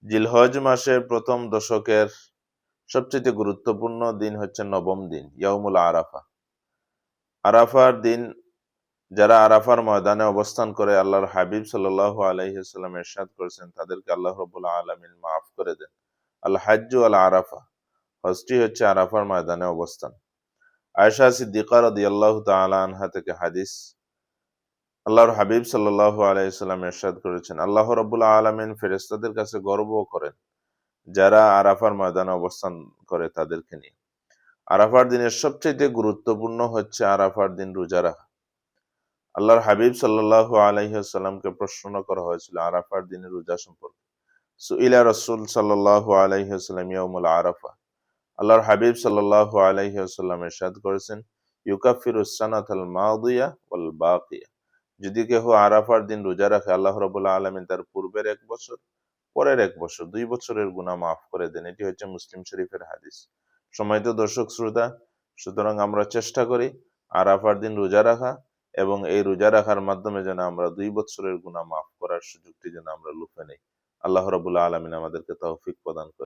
জিলহজ মাসের প্রথম দশকের সবচেয়ে গুরুত্বপূর্ণ দিন হচ্ছে নবম দিন, ইয়াউমুল আরাফা। আরাফার দিন যারা আরাফার ময়দানে অবস্থান করে, আল্লাহর হাবিব সাল্লাল্লাহু আলাইহি ওয়াসাল্লাম ইরশাদ করেছেন, তাদেরকে আল্লাহ রাব্বুল আলামিন মাফ করে দেন। আল হাজ্জু আল আরাফা, হজটি হচ্ছে আরাফার ময়দানে অবস্থান। আয়েশা সিদ্দিকা রাদিয়াল্লাহু তাআলা আনহা থেকে হাদিস, আল্লাহর হাবিব সাল্লাল্লাহু আলাইহি ওয়াসাল্লাম ইরশাদ করেছেন, আল্লাহ রাব্বুল আলামিন ফেরেশতাদের কাছে গর্ব করেন যারা আরাফার ময়দানে অবস্থান করে তাদেরকে নিয়ে। আরাফার দিনের সবচেয়ে গুরুত্বপূর্ণ হচ্ছে আরাফার দিন রোজা রাখা। আল্লাহর হাবিব সাল্লাল্লাহু আলাইহি ওয়াসাল্লামকে প্রশ্ন করা হয়েছিল আরাফার দিনের রোজা সম্পর্কে। সুইলা রাসূল সাল্লাল্লাহু আলাইহি ওয়াসাল্লাম ইয়াউমুল আরাফা। আল্লাহর হাবিব সাল্লাল্লাহু আলাইহি ওয়াসাল্লাম ইরশাদ করেছেন, ইউকাফিরুস সানাতাল মাদিয়া ওয়াল বাকিয়া। যদি কেহ আরাফার দিন রোজা রাখে, আল্লাহ রাব্বুল আলামিন তার পূর্বের 1 বছর, পরের 1 বছর, 2 বছরের গুনাহ মাফ করে দেন। এটি হচ্ছে মুসলিম শরীফের হাদিস। সম্মানিত দর্শক শ্রোতা, সুতরাং আমরা চেষ্টা করি আরাফার দিন রোজা রাখা, এবং এই রোজা রাখার মাধ্যমে যেন আমরা 2 বছরের গুনাহ মাফ করার সুযোগটি যেন আমরা লুফে নেই। আল্লাহ রাব্বুল আলামিন আমাদেরকে তৌফিক প্রদান করেন।